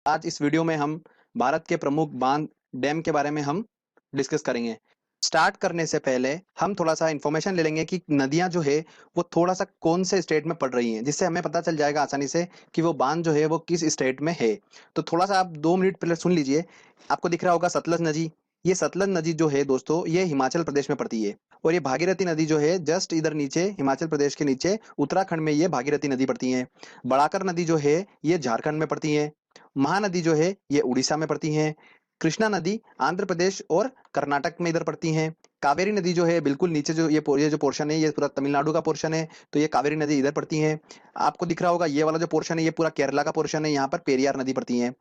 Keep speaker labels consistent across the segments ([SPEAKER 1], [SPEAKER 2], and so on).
[SPEAKER 1] आज इस वीडियो में हम भारत के प्रमुख बांध डैम के बारे में हम डिस्कस करेंगे। स्टार्ट करने से पहले हम थोड़ा सा इंफॉर्मेशन ले लेंगे कि नदियां जो है वो थोड़ा सा कौन से स्टेट में पड़ रही हैं, जिससे हमें पता चल जाएगा आसानी से कि वो बांध जो है वो किस स्टेट में है। तो थोड़ा सा आप 2 मिनट पहले सुन लीजिए। आपको दिख रहा होगा सतलज नदी। ये सतलज नदी जो है दोस्तों, ये हिमाचल प्रदेश में पड़ती है। और ये भागीरथी नदी जो है जस्ट इधर नीचे हिमाचल प्रदेश के नीचे उत्तराखंड में ये भागीरथी नदी पड़ती है। बड़ाकर नदी जो है ये झारखंड में पड़ती है। महानदी जो है ये उड़ीसा में पड़ती हैं। कृष्णा नदी आंध्र प्रदेश और कर्नाटक में इधर पड़ती हैं। कावेरी नदी जो है बिल्कुल नीचे जो ये जो पोर्शन है ये पूरा तमिलनाडु का पोर्शन है, तो ये कावेरी नदी इधर पड़ती है। आपको दिख रहा होगा ये वाला जो पोर्शन है ये पूरा केरला का पोर्शन है, यहाँ पर पेरियार नदी पड़ती है।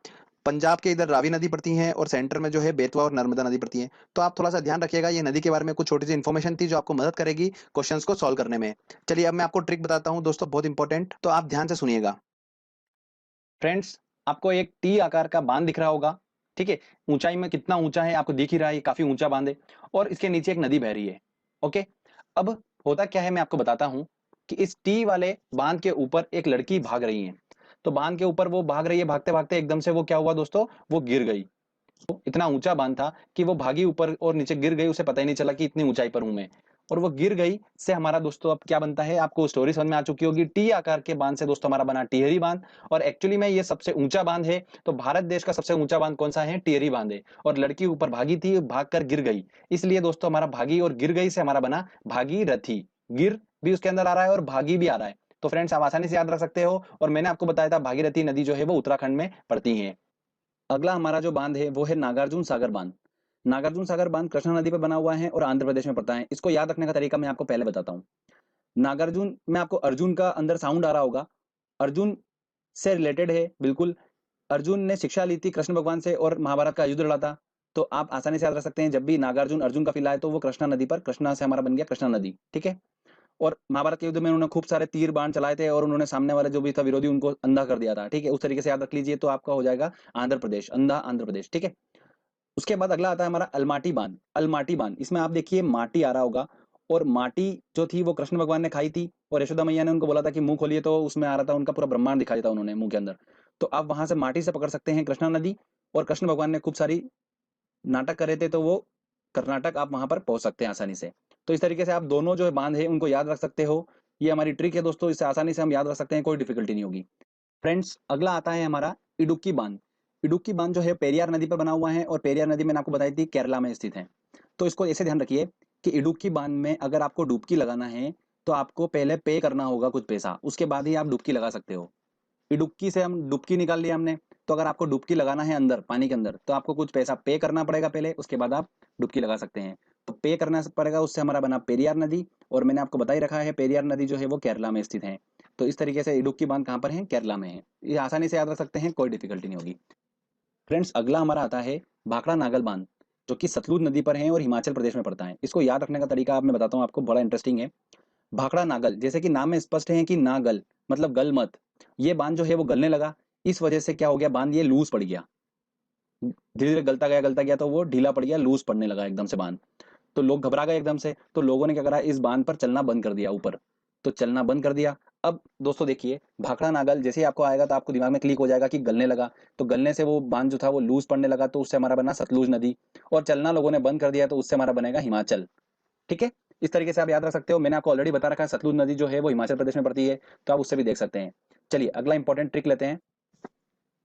[SPEAKER 1] पंजाब के इधर रावी नदी पड़ती है और सेंटर में जो है बेतवा और नर्मदा नदी पड़ती है। तो आप थोड़ा सा ध्यान रखिएगा, ये नदी के बारे में कुछ छोटी सी इन्फॉर्मेशन थी जो आपको मदद करेगी क्वेश्चंस को सॉल्व करने में। चलिए अब मैं आपको ट्रिक बताता हूँ दोस्तों, बहुत इंपॉर्टेंट, तो आप ध्यान से सुनिएगा। फ्रेंड्स, आपको एक टी आकार का बांध दिख रहा होगा, ठीक है। ऊंचाई में कितना ऊंचा है आपको दिख ही रहा है, काफी ऊंचा बांध है और इसके नीचे एक नदी बह रही है। ओके, अब होता क्या है मैं आपको बताता हूं कि इस टी वाले बांध के ऊपर एक लड़की भाग रही है। तो बांध के ऊपर वो भाग रही है, भागते भागते एकदम से वो क्या हुआ दोस्तों, वो गिर गई। इतना ऊंचा बांध था कि वो भागी ऊपर और नीचे गिर गई, उसे पता ही नहीं चला कि इतनी ऊंचाई पर हूं मैं। और वो गिर गई से हमारा दोस्तों अब क्या बनता है, आपको स्टोरी समझ में आ चुकी होगी। टी आकार के बांध से दोस्तों हमारा बना टिहरी बांध। और एक्चुअली में ये सबसे ऊंचा बांध है। तो भारत देश का सबसे ऊंचा बांध कौन सा है, टिहरी बांध है। और लड़की ऊपर भागी थी, भाग कर गिर गई, इसलिए दोस्तों हमारा भागी और गिर गई से हमारा बना भागीरथी। गिर भी उसके अंदर आ रहा है और भागी भी आ रहा है। तो फ्रेंड्स आप आसानी से याद रख सकते हो। और मैंने आपको बताया था भागीरथी नदी जो है वो उत्तराखंड में पड़ती है। अगला हमारा जो बांध है वो है नागार्जुन सागर बांध। नागार्जुन सागर बांध कृष्णा नदी पर बना हुआ है और आंध्र प्रदेश में पड़ता है। इसको याद रखने का तरीका मैं आपको पहले बताता हूँ। नागार्जुन में आपको अर्जुन का अंदर साउंड आ रहा होगा, अर्जुन से रिलेटेड है बिल्कुल। अर्जुन ने शिक्षा ली थी कृष्ण भगवान से और महाभारत का युद्ध लड़ा था। तो आप आसानी से याद रख सकते हैं, जब भी नागार्जुन अर्जुन का फिला है तो वो कृष्णा नदी पर, कृष्णा से हमारा बन गया कृष्णा नदी, ठीक है। और महाभारत के युद्ध में उन्होंने खूब सारे तीर बाण चलाए थे और उन्होंने सामने वाले जो भी था विरोधी उनको अंधा कर दिया था, ठीक है। उस तरीके से याद रख लीजिए, तो आपका हो जाएगा आंध्र प्रदेश, अंधा आंध्र प्रदेश, ठीक है। उसके बाद अगला आता है हमारा अलमाटी बांध। अलमाटी बांध, इसमें आप देखिए माटी आ रहा होगा। और माटी जो थी वो कृष्ण भगवान ने खाई थी और यशोदा मैया ने उनको बोला था कि मुंह खोलिए, तो उसमें आ रहा था उनका पूरा ब्रह्मांड दिखा दिया था उन्होंने मुंह के अंदर। तो आप वहां से माटी से पकड़ सकते हैं कृष्णा नदी। और कृष्ण भगवान ने खूब सारी नाटक करे थे, तो वो कर्नाटक आप वहां पर पहुंच सकते हैं आसानी से। तो इस तरीके से आप दोनों जो बांध है उनको याद रख सकते हो। ये हमारी ट्रिक है दोस्तों, इससे आसानी से हम याद रख सकते हैं, कोई डिफिकल्टी नहीं होगी। फ्रेंड्स, अगला आता है हमारा इडुक्की बांध। इडुक्की बांध जो है पेरियार नदी पर बना हुआ है और पेरियार नदी मैंने आपको बताई थी केरला में स्थित है। तो इसको ऐसे ध्यान रखिए कि इडुक्की बांध में अगर आपको डुबकी लगाना है तो आपको पहले पे करना होगा कुछ पैसा, उसके बाद ही आप डुबकी लगा सकते हो। डुबकी से हम डुबकी निकाल लिया हमने। तो अगर आपको डुबकी लगाना है अंदर पानी के अंदर तो आपको कुछ पैसा पे करना पड़ेगा पहले, उसके बाद आप डुबकी लगा सकते हैं। तो पे करना पड़ेगा, उससे हमारा बना पेरियार नदी। और मैंने आपको बता ही रखा है पेरियार नदी जो है वो केरला में स्थित है। तो इस तरीके से इडुक्की बांध कहाँ पर है, केरला में है। ये आसानी से याद रख सकते हैं, कोई डिफिकल्टी नहीं होगी। फ्रेंड्स, अगला हमारा आता है भाखड़ा नागल बांध, जो कि सतलुज नदी पर है और हिमाचल प्रदेश में पड़ता है। इसको याद रखने का तरीका आप मैं बताता हूँ आपको, बड़ा इंटरेस्टिंग है। भाखड़ा नागल, जैसे कि नाम में स्पष्ट है कि नागल मतलब गल मत। ये बांध जो है वो गलने लगा, इस वजह से क्या हो गया, बांध ये लूज पड़ गया। धीरे धीरे गलता गया तो वो ढीला पड़ गया, लूज पड़ने लगा एकदम से बांध। तो लोग घबरा गए एकदम से, तो लोगों ने क्या करा, इस बांध पर चलना बंद कर दिया ऊपर। तो चलना बंद कर दिया। अब दोस्तों देखिए, भाखड़ा नागल जैसे ही आपको आएगा तो आपको दिमाग में क्लिक हो जाएगा कि गलने लगा। तो गलने से वो बांध जो था वो लूज पड़ने लगा, तो उससे हमारा बना सतलुज नदी। और चलना लोगों ने बंद कर दिया, तो उससे हमारा बनेगा हिमाचल, ठीक है। इस तरीके से आप याद रख सकते हो। मैंने आपको ऑलरेडी बता रखा है सतलुज नदी जो है वो हिमाचल प्रदेश में पड़ती है, तो आप उससे भी देख सकते हैं। चलिए अगला इंपॉर्टेंट ट्रिक लेते हैं।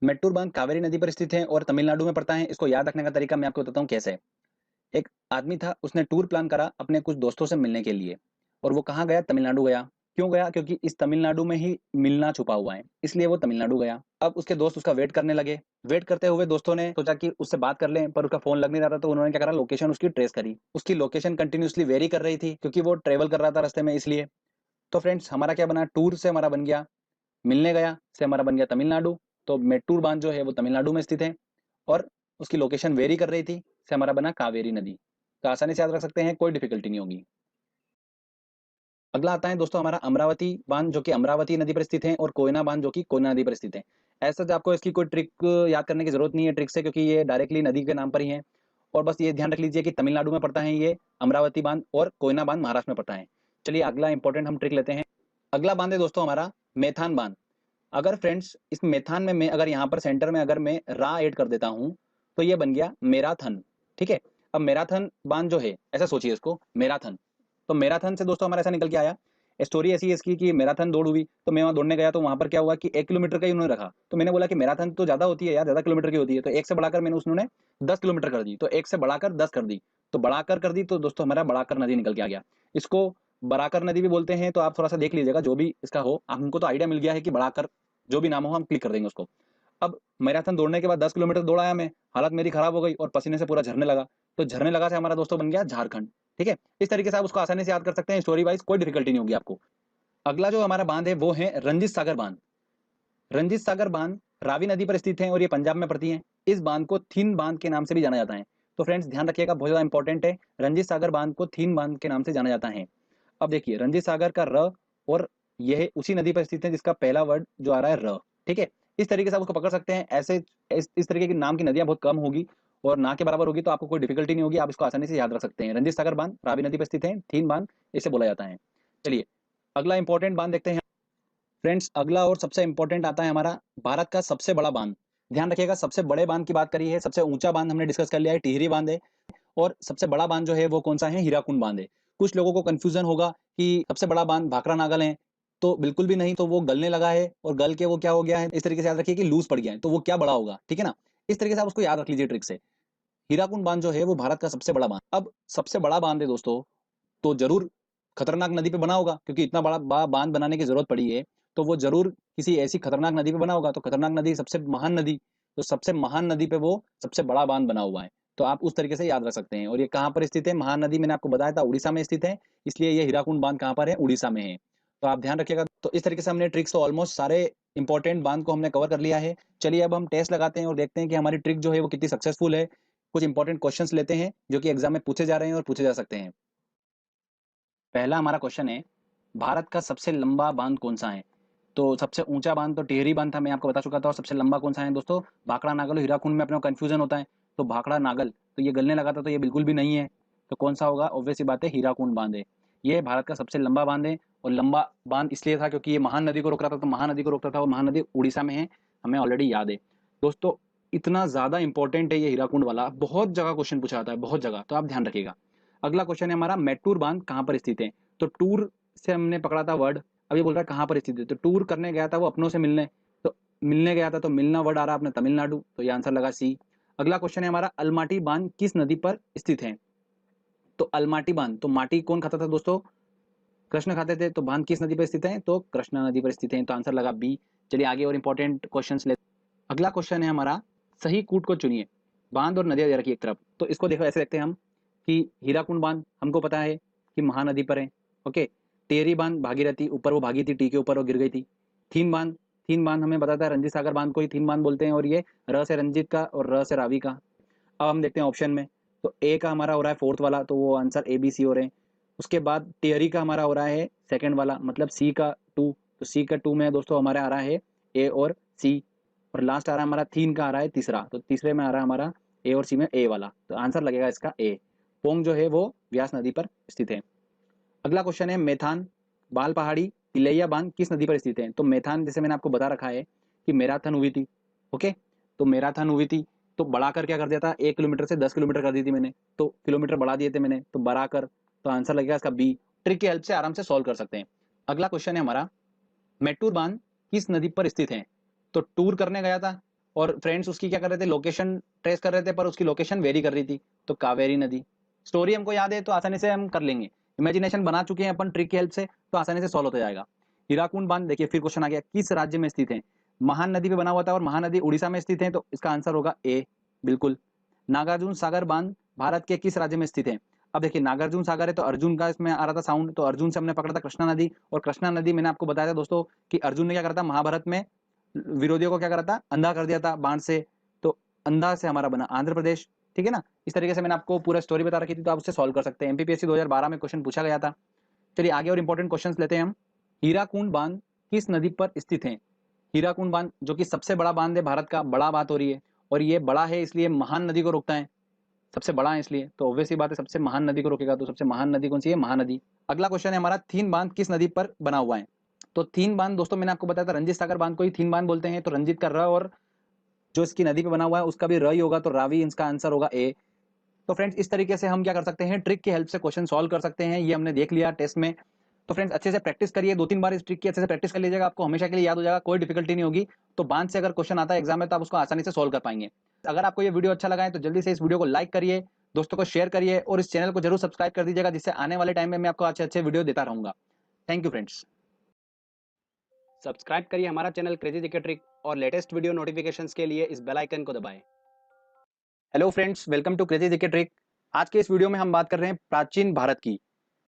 [SPEAKER 1] मेट्टूर बांध कावेरी नदी पर स्थित है और तमिलनाडु में पड़ता है। इसको याद रखने का तरीका मैं आपको बताता हूँ कैसे। एक आदमी था, उसने टूर प्लान करा अपने कुछ दोस्तों से मिलने के लिए। और वो कहाँ गया, तमिलनाडु गया। क्यों गया, क्योंकि इस तमिलनाडु में ही मिलना छुपा हुआ है, इसलिए वो तमिलनाडु गया। अब उसके दोस्त उसका वेट करने लगे। वेट करते हुए दोस्तों ने सोचा कि उससे बात कर लें, पर उसका फोन लग नहीं रहा था। तो उन्होंने क्या करा, लोकेशन उसकी ट्रेस करी। उसकी लोकेशन कंटिन्यूसली वेरी कर रही थी क्योंकि वो ट्रेवल कर रहा था रास्ते में, इसलिए। तो फ्रेंड्स, हमारा क्या बना, टूर से हमारा बन गया मिलने गया, से हमारा बन गया तमिलनाडु। तो मेट्टूर बांध जो है वो तमिलनाडु में स्थित है और उसकी लोकेशन वेरी कर रही थी, से हमारा बना कावेरी नदी। तो आसानी से याद रख सकते हैं, कोई डिफिकल्टी नहीं होगी। अगला आता है दोस्तों हमारा अमरावती बांध, जो कि अमरावती नदी पर स्थित है, और कोयना बांध जो कि कोयना नदी पर स्थित है। ऐसा आपको इसकी कोई ट्रिक याद करने की जरूरत नहीं है ट्रिक से, क्योंकि ये डायरेक्टली नदी के नाम पर ही है। और बस ये ध्यान रख लीजिए कि तमिलनाडु में पड़ता है ये अमरावती बांध, और कोयना बांध महाराष्ट्र में पड़ता है। चलिए अगला इंपॉर्टेंट हम ट्रिक लेते हैं। अगला बांध है दोस्तों हमारा मेथान बांध।
[SPEAKER 2] अगर फ्रेंड्स इस मेथान में मैं अगर यहाँ पर सेंटर में अगर मैं रा ऐड कर देता हूँ तो ये बन गया मैराथन। ठीक है, अब मैराथन बांध जो है, ऐसा सोचिए इसको मैराथन, तो मैराथन से दोस्तों हमारा ऐसा निकल के आया। स्टोरी ऐसी है इसकी कि मैराथन दौड़ हुई, तो मैं वहाँ दौड़ने गया तो वहाँ पर क्या हुआ कि 1 किलोमीटर का ही उन्होंने रखा, तो मैंने बोला कि मैराथन तो ज्यादा होती है यार, ज्यादा किलोमीटर की होती है, तो एक से बढ़ाकर मैंने उसने 10 किलोमीटर कर दी, तो एक से बढ़ाकर 10 कर दी, तो बढ़ाकर कर दी, तो दोस्तों हमारा बढ़ाकर नदी निकल के आ गया। इसको बराकर नदी भी बोलते हैं, तो आप थोड़ा सा देख लीजिएगा जो भी इसका हो, हमको तो आइडिया मिल गया है कि बढ़ाकर जो भी नाम हो हम क्लिक कर देंगे उसको। अब मैराथन दौड़ने के बाद 10 किलोमीटर दौड़ाया मैं, हालत मेरी खराब हो गई और पसीने से पूरा झरने लगा, तो झरने लगा से हमारा दोस्तों बन गया झारखंड। ठीक है, इस तरीके से आप उसको आसानी से याद कर सकते हैं, स्टोरी वाइज कोई डिफिकल्टी नहीं होगी आपको। अगला जो हमारा बांध है वो है रंजीत सागर बांध। रंजीत सागर बांध रावी नदी पर स्थित है और ये पंजाब में पड़ती है। इस बांध को थीन बांध के नाम से भी जाना जाता है। तो फ्रेंड्स ध्यान रखिएगा, बहुत ज्यादा इंपॉर्टेंट है, रंजीत सागर बांध को थीन बांध के नाम से जाना जाता है। अब देखिए रंजीत सागर का र, और यह उसी नदी पर स्थित है जिसका पहला वर्ड जो आ रहा है र। ठीक है, इस तरीके से आप उसको पकड़ सकते हैं। ऐसे इस तरीके की नाम की नदियां बहुत कम होगी और ना के बराबर होगी, तो आपको कोई डिफिकल्टी नहीं होगी, आप इसको आसानी से याद रख सकते हैं। रंजीत सागर बांध रावी नदी पर स्थित है, थीन बांध इसे बोला जाता है। चलिए अगला इंपॉर्टेंट बांध देखते हैं फ्रेंड्स। अगला और सबसे इंपॉर्टेंट आता है हमारा भारत का सबसे बड़ा बांध। ध्यान रखिएगा, सबसे बड़े बांध की बात करी है, सबसे ऊंचा बांध हमने डिस्कस कर लिया है, टिहरी बांध है, और सबसे बड़ा बांध जो है वो कौन सा है, हीराकुंड बांध है। कुछ लोगों को कंफ्यूजन होगा कि सबसे बड़ा बांध भाखड़ा नागल है, तो बिल्कुल भी नहीं, तो वो गलने लगा है और गल के वो क्या हो गया है, इस तरीके से याद रखिए कि लूज पड़ गया है, तो वो क्या बड़ा होगा। ठीक है ना, इस तरीके से आप उसको याद रख लीजिए ट्रिक से। हीराकुंड बांध जो है वो भारत का सबसे बड़ा बांध। अब सबसे बड़ा बांध है दोस्तों, तो जरूर खतरनाक नदी पे बना होगा, क्योंकि इतना बड़ा बांध बनाने की जरूरत पड़ी है, तो वो जरूर किसी ऐसी खतरनाक नदी पे बना होगा। तो खतरनाक नदी सबसे महान नदी, तो सबसे महान नदी पे वो सबसे बड़ा बांध बना हुआ है, तो आप उस तरीके से याद रख सकते हैं। और ये कहाँ पर स्थित है, महान नदी मैंने आपको बताया था उड़ीसा में स्थित है, इसलिए ये हीराकुंड बांध कहाँ पर है, उड़ीसा में है। तो आप ध्यान रखिएगा। तो इस तरीके से हमने ट्रिक्स तो ऑलमोस्ट सारे इंपॉर्टेंट बांध को हमने कवर कर लिया है। चलिए अब हम टेस्ट लगाते हैं और देखते हैं कि हमारी ट्रिक जो है वो कितनी सक्सेसफुल है। कुछ इंपॉर्टेंट क्वेश्चंस लेते हैं जो कि एग्जाम में पूछे जा रहे हैं और पूछे जा सकते हैं। पहला हमारा क्वेश्चन है, भारत का सबसे लंबा बांध कौन सा है। तो सबसे ऊंचा बांध तो टिहरी बांध था, मैं आपको बता चुका था, और सबसे लंबा कौन सा है दोस्तों, भाखड़ा नागल और हीराकुंड में अपने को कंफ्यूजन होता है, तो भाखड़ा नागल, तो ये गलने लगा था, तो ये बिल्कुल भी नहीं है, तो कौन सा होगा, ऑब्वियस सी बात है हीराकुंड बांध है। ये भारत का सबसे लंबा बांध है, और लंबा बांध इसलिए था क्योंकि ये महान नदी को रोक रहा था, तो महानदी को रोकता था, और महानदी उड़ीसा में है, हमें ऑलरेडी याद है दोस्तों। इतना ज्यादा इंपॉर्टेंट है ये हीराकुंड वाला, बहुत जगह क्वेश्चन पूछा जाता है, बहुत जगह, तो आप ध्यान रखिएगा। अगला क्वेश्चन है हमारा, मेट्टूर बांध कहाँ पर स्थित है। तो टूर से हमने पकड़ा था वर्ड, अब ये बोल रहा है कहाँ पर स्थित है, तो टूर करने गया था वो अपनों से मिलने, तो मिलने गया था, तो मिलना वर्ड आ रहा अपने तमिलनाडु, तो ये आंसर लगा सी। अगला क्वेश्चन है हमारा, अलमाटी बांध किस नदी पर स्थित है। तो अलमाटी बांध, तो माटी कौन खाता था दोस्तों, कृष्ण खाते थे, तो बांध किस नदी पर स्थित है, तो कृष्णा नदी पर स्थित है, तो आंसर लगा बी। चलिए आगे और इंपॉर्टेंट क्वेश्चन ले। अगला क्वेश्चन है हमारा, सही कूट को चुनिए। बांध और नदियां दे रखी एक तरफ, तो इसको देखो ऐसे देखते हैं हम कि हीराकुंड बांध हमको पता है कि महानदी पर है, ओके। टेरी बांध भागीरथी, ऊपर वो भागी थी, टी के ऊपर वो गिर गई थी। थीन बांध, थीन बांध हमें बताता है रंजीत सागर बांध को ही थीन बांध बोलते हैं, और ये र से रंजीत का और र से रावी का। अब हम देखते हैं ऑप्शन में, तो ए का हमारा हो रहा है फोर्थ वाला, तो वो आंसर ए बी सी हो रहे हैं। उसके बाद टेरी का हमारा हो रहा है सेकंड वाला, मतलब सी का टू, तो सी का टू में दोस्तों हमारे आ रहा है ए और सी। और लास्ट आ रहा है हमारा थीन का आ रहा है तीसरा, तो तीसरे में आ रहा है हमारा ए और सी में ए वाला, तो आंसर लगेगा इसका ए। पोंग जो है वो व्यास नदी पर स्थित है। अगला क्वेश्चन है, मेथान बाल पहाड़ी तिलैया बांध किस नदी पर स्थित है। तो मेथान जैसे मैंने आपको बता रखा है कि मैराथन हुई थी, ओके, तो मैराथन हुई थी, तो बढ़ाकर क्या कर दिया था, 1 किलोमीटर से 10 किलोमीटर कर दी थी मैंने, तो किलोमीटर बढ़ा दिए थे मैंने, तो बढ़ाकर, तो आंसर लगेगा इसका बी। ट्रिक की हेल्प से आराम से सॉल्व कर सकते हैं। अगला क्वेश्चन है हमारा, मेट्टूर बांध किस नदी पर स्थित है। तो टूर करने गया था और फ्रेंड्स उसकी क्या कर रहे थे, लोकेशन ट्रेस कर रहे थे, पर उसकी लोकेशन वेरी कर रही थी, तो कावेरी नदी। स्टोरी हमको याद है तो आसानी से हम कर लेंगे, इमेजिनेशन बना चुके हैं अपन ट्रिक की हेल्प से, तो आसानी से सॉल्व होता जाएगा। हीराकुंड बांध देखिए फिर क्वेश्चन आ गया, किस राज्य में स्थित है। महान नदी पे बना हुआ था और महानदी उड़ीसा में स्थित है, तो इसका आंसर होगा ए, बिल्कुल। नागार्जुन सागर बांध भारत के किस राज्य में स्थित है। अब देखिए नागार्जुन सागर है, तो अर्जुन का इसमें आ रहा था साउंड, तो अर्जुन से हमने पकड़ा था कृष्णा नदी, और कृष्णा नदी मैंने आपको बताया था दोस्तों कि अर्जुन ने क्या करा था, महाभारत में विरोधियों को क्या करा था, अंधा कर दिया था बाण से, तो अंधा से हमारा बना आंध्र प्रदेश। ठीक है ना, इस तरीके से मैंने आपको पूरा स्टोरी बता रखी थी, तो आप उससे सॉल्व कर सकते हैं। एमपीपीएससी 2012 में क्वेश्चन पूछा गया था। चलिए आगे और इंपॉर्टेंट क्वेश्चंस लेते हैं हम। हीराकुंड बांध किस नदी पर स्थित है। हीराकुंड बांध जो कि सबसे बड़ा बांध है भारत का, बड़ा बात हो रही है, और ये बड़ा है इसलिए महान नदी को रोकता है, सबसे बड़ा है इसलिए, तो ऑब्वियस सी बात है सबसे महान नदी को रोकेगा, तो सबसे महान नदी कौन सी है, महानदी। अगला क्वेश्चन है हमारा, थीन बांध किस नदी पर बना हुआ है। तो थीन बांध दोस्तों मैंने आपको बताया था, रंजीत सागर बांध को ही थीन बांध बोलते हैं। तो रंजीत का र और जो इसकी नदी पे बना हुआ है उसका भी र ही होगा, तो रावी इसका आंसर होगा ए। तो फ्रेंड्स इस तरीके से हम क्या कर सकते हैं, ट्रिक की हेल्प से क्वेश्चन सॉल्व कर सकते हैं। ये हमने देख लिया टेस्ट में। तो फ्रेंड्स अच्छे से प्रैक्टिस करिए, 2-3 बार इस ट्रिक की अच्छे से प्रैक्टिस कर लीजिएगा, आपको हमेशा के लिए याद हो जाएगा, कोई डिफिकल्टी नहीं होगी। तो बांध से अगर क्वेश्चन आता है एग्जाम में तो आप उसको आसानी से सॉल्व कर पाएंगे। अगर आपको ये वीडियो अच्छा लगा है तो जल्दी से इस वीडियो को लाइक करिए, दोस्तों को शेयर करिए और इस चैनल को जरूर सब्सक्राइब कर दीजिएगा, जिससे आने वाले टाइम में मैं आपको अच्छे अच्छे वीडियो देता रहूंगा। Thank you friends.
[SPEAKER 1] सब्सक्राइब करिए हमारा चैनल क्रेजी जीके ट्रिक और लेटेस्ट वीडियो नोटिफिकेशंस के लिए इस बेल आइकन को दबाएं।
[SPEAKER 2] Hello friends, welcome to Crazy GK Trick. आज के इस वीडियो में हम बात कर रहे हैं प्राचीन भारत की।